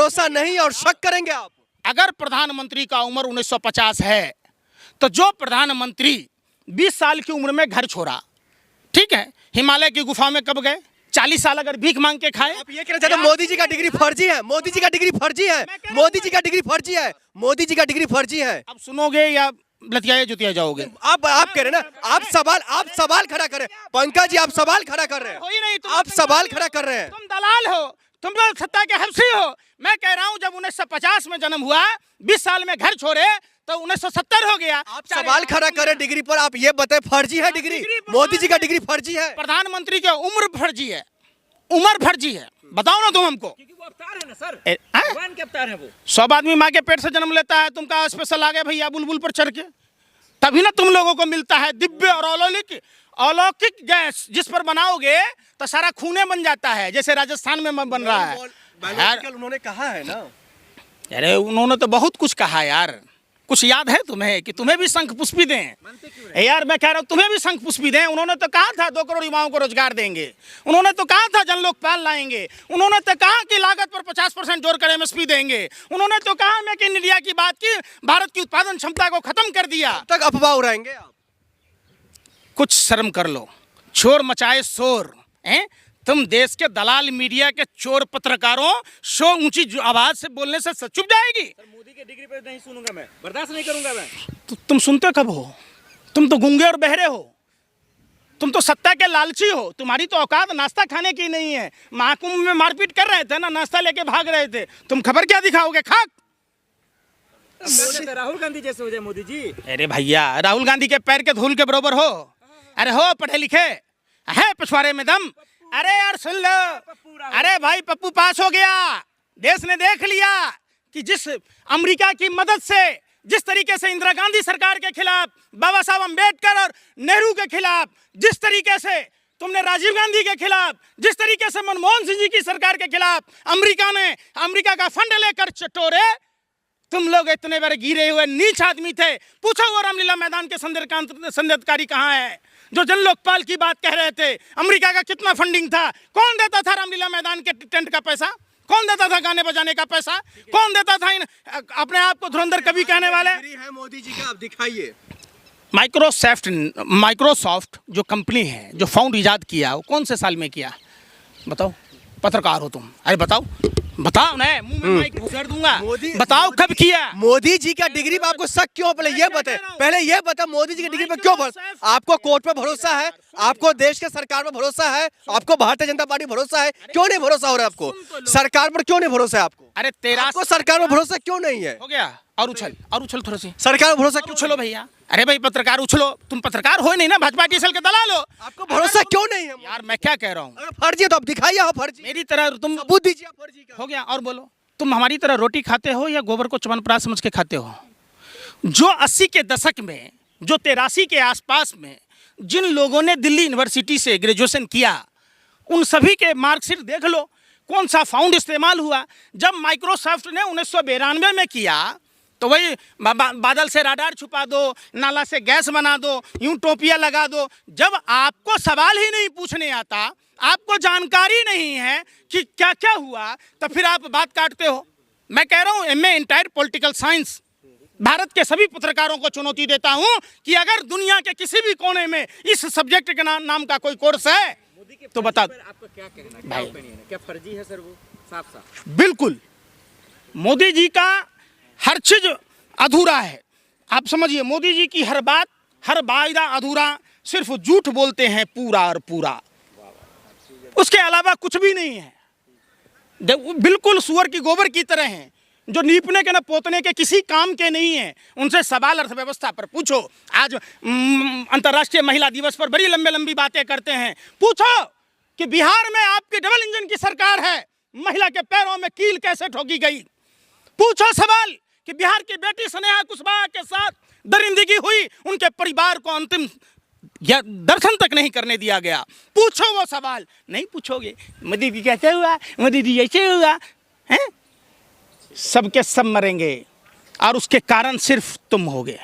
भरोसा नहीं और शक करेंगे आप? अगर प्रधानमंत्री का उम्र 1950 है तो जो प्रधानमंत्री 20 साल की उम्र में घर छोड़ा, ठीक है, हिमालय की गुफा में कब गए? 40 साल अगर भीख मांग के खाए। आप ये कहना चाहते हैं मोदी जी का डिग्री फर्जी है? मोदी जी का डिग्री फर्जी है? मोदी जी का डिग्री फर्जी है? मोदी जी का डिग्री फर्जी है? अब सुनोगे या लतियाए जुतिया जाओगे? आप कह रहे हैं ना, आप सवाल खड़ा कर रहे हैं। पंकज जी, आप सवाल खड़ा कर रहे हैं। हो ही नहीं, तुम आप सवाल खड़ा कर रहे हैं। तुम दलाल हो, तुम लोग सत्ता के हफ्सी हो। मैं कह रहा हूं जब 1950 में जन्म हुआ, 20 साल में घर छोड़े तो 1970 हो गया। आप सवाल खड़ा करें डिग्री पर, आप ये बताएं फर्जी है डिग्री? मोदी जी का डिग्री फर्जी है? प्रधानमंत्री की उम्र फर्जी है, उम्र फर्जी है। बताओ ना तुम हमको। क्योंकि वो अवतार है ना सर, ए, भगवान के अवतार है वो। 100 आदमी माँ के पेट से जन्म लेता है, तुम कहा स्पेशल आ गए भैया बुलबुल पर चढ़ के? तभी ना तुम लोगों को मिलता है दिव्य और अलौकिक गैस, जिस पर बनाओगे तो सारा खूने बन जाता है, जैसे राजस्थान में बन रहा है यार। उन्होंने कहा है ना। अरे उन्होंने तो बहुत कुछ कहा यार। कुछ याद है तुम्हें कि तुम्हें भी शंख पुष्पी दें? यार मैं कह रहा हूँ तुम्हें भी शंख पुष्पी दें। उन्होंने तो कहा था 2 करोड़ युवाओं को रोजगार देंगे, उन्होंने तो कहा था जन लोकपाल लाएंगे, उन्होंने तो कहा कि लागत पर 50% जोड़कर MSP देंगे, उन्होंने तो कहा मेक इन इंडिया की बात की, भारत की उत्पादन क्षमता को खत्म कर दिया। तक अफवाह उड़ाएंगे आप? कुछ शर्म कर लो, शोर मचाए शोर हैं तुम। देश के दलाल मीडिया के चोर पत्रकारों, शो ऊंची आवाज से बोलने से चुप जाएगी? मोदी के डिग्री पे नहीं सुनूंगा मैं, बर्दाश्त नहीं करूंगा मैं। तुम सुनते कब हो? तुम तो गूंगे और बहरे हो, तुम तो सत्ता के लालची हो। तुम्हारी तो औकात नाश्ता खाने की नहीं है। महाकुंभ में मारपीट कर रहे थे ना, नाश्ता लेके भाग रहे थे। तुम खबर क्या दिखाओगे? खाक। राहुल गांधी जैसे हो जाए मोदी जी। अरे भैया, राहुल गांधी के पैर के धूल के बराबर हो। अरे हो पढ़े लिखे, है पिछवाड़े में दम। अरे यार सुन लो, अरे भाई पप्पू पास हो गया। देश ने देख लिया कि जिस अमेरिका की मदद से, जिस तरीके से इंदिरा गांधी सरकार के खिलाफ, बाबा साहब अंबेडकर और नेहरू के खिलाफ, जिस तरीके से तुमने राजीव गांधी के खिलाफ, जिस तरीके से मनमोहन सिंह जी की सरकार के खिलाफ अमेरिका का फंड लेकर चटोरे, तुम लोग इतने बार गिरे हुए नीच आदमी थे। पूछो वो रामलीला मैदान के संदेशकारी कहाँ है, जो जन लोकपाल की बात कह रहे थे? अमेरिका का कितना फंडिंग था? कौन देता था रामलीला मैदान के टेंट का पैसा? कौन देता था गाने बजाने का पैसा? कौन देता था इन अपने आप को धुरंधर कवि कहने वाले? है मोदी जी का, आप दिखाइए। माइक्रोसॉफ्ट जो कंपनी है, जो फाउंड इजाद किया, वो कौन से साल में किया? बताओ, पत्रकार हो तुम। अरे बताओ ना, मुंह में माइक घुसेड़ दूंगा। बताओ कब किया? मोदी जी का डिग्री पर आपको शक क्यों? पहले ये बता मोदी जी की डिग्री पर क्यों आपको कोर्ट पे भरोसा है? आपको देश के सरकार पर भरोसा है? आपको भारतीय जनता पार्टी भरोसा है? क्यों नहीं भरोसा हो रहा है आपको? सरकार पर क्यों नहीं भरोसा है आपको? अरे तेरा सरकार पर भरोसा क्यों नहीं है? हो गया। और उछल थोड़ा सी। सरकार पर भरोसा क्यों? उछलो भैया। अरे भाई पत्रकार उछलो। तुम पत्रकार हो नहीं ना, भाजपा टीसल के दलाल हो। आपको भरोसा क्यों नहीं है? यार मैं क्या कह रहा हूँ, अगर फर्जी है तो आप दिखाइए। हाँ फर्जी, मेरी तरह तुम सबूत दीजिए फर्जी का। हो गया। और बोलो, तुम हमारी तरह रोटी खाते हो या गोबर को च्यवनप्राश समझ के खाते हो? जो 80 के दशक में, जो 83 के आसपास में जिन लोगों ने दिल्ली यूनिवर्सिटी से ग्रेजुएशन किया, उन सभी के मार्कशीट देख लो। कौन सा फाउंड इस्तेमाल हुआ? जब माइक्रोसॉफ्ट ने 1992 में किया तो वही बादल से राडार छुपा दो, नाला से गैस बना दो, यूं टोपियां लगा दो। जब आपको सवाल ही नहीं पूछने आता, आपको जानकारी नहीं है कि क्या क्या हुआ, तो फिर आप बात काटते हो। मैं कह रहा हूँ MA entire political science Bharat के सभी पत्रकारों को चुनौती देता हूँ कि अगर दुनिया के किसी भी कोने में इस सब्जेक्ट के नाम का कोई कोर्स है तो बता दो। आपका क्या कहना, क्या ओपिनियन है? क्या फर्जी है सर वो? साफ बिल्कुल मोदी जी का हर चीज अधूरा है। आप समझिए, मोदी जी की हर बात, हर वायदा अधूरा, सिर्फ झूठ बोलते हैं पूरा और पूरा, उसके अलावा कुछ भी नहीं है। बिल्कुल सुअर की गोबर की तरह हैं, जो नीपने के न पोतने के किसी काम के नहीं हैं। उनसे सवाल अर्थव्यवस्था पर पूछो। आज अंतर्राष्ट्रीय महिला दिवस पर बड़ी लंबी बातें करते हैं। पूछो कि बिहार में आपकी डबल इंजन की सरकार है, महिला के पैरों में कील कैसे ठोकी गई? पूछो सवाल कि बिहार की बेटी स्नेहा कुशवाहा के साथ दरिंदगी हुई, उनके परिवार को अंतिम दर्शन तक नहीं करने दिया गया। पूछो वो सवाल, नहीं पूछोगे। मोदी जी कैसे हुआ, मोदी जी ऐसे हुआ, हैं? सबके सब मरेंगे और उसके कारण सिर्फ तुम होगे।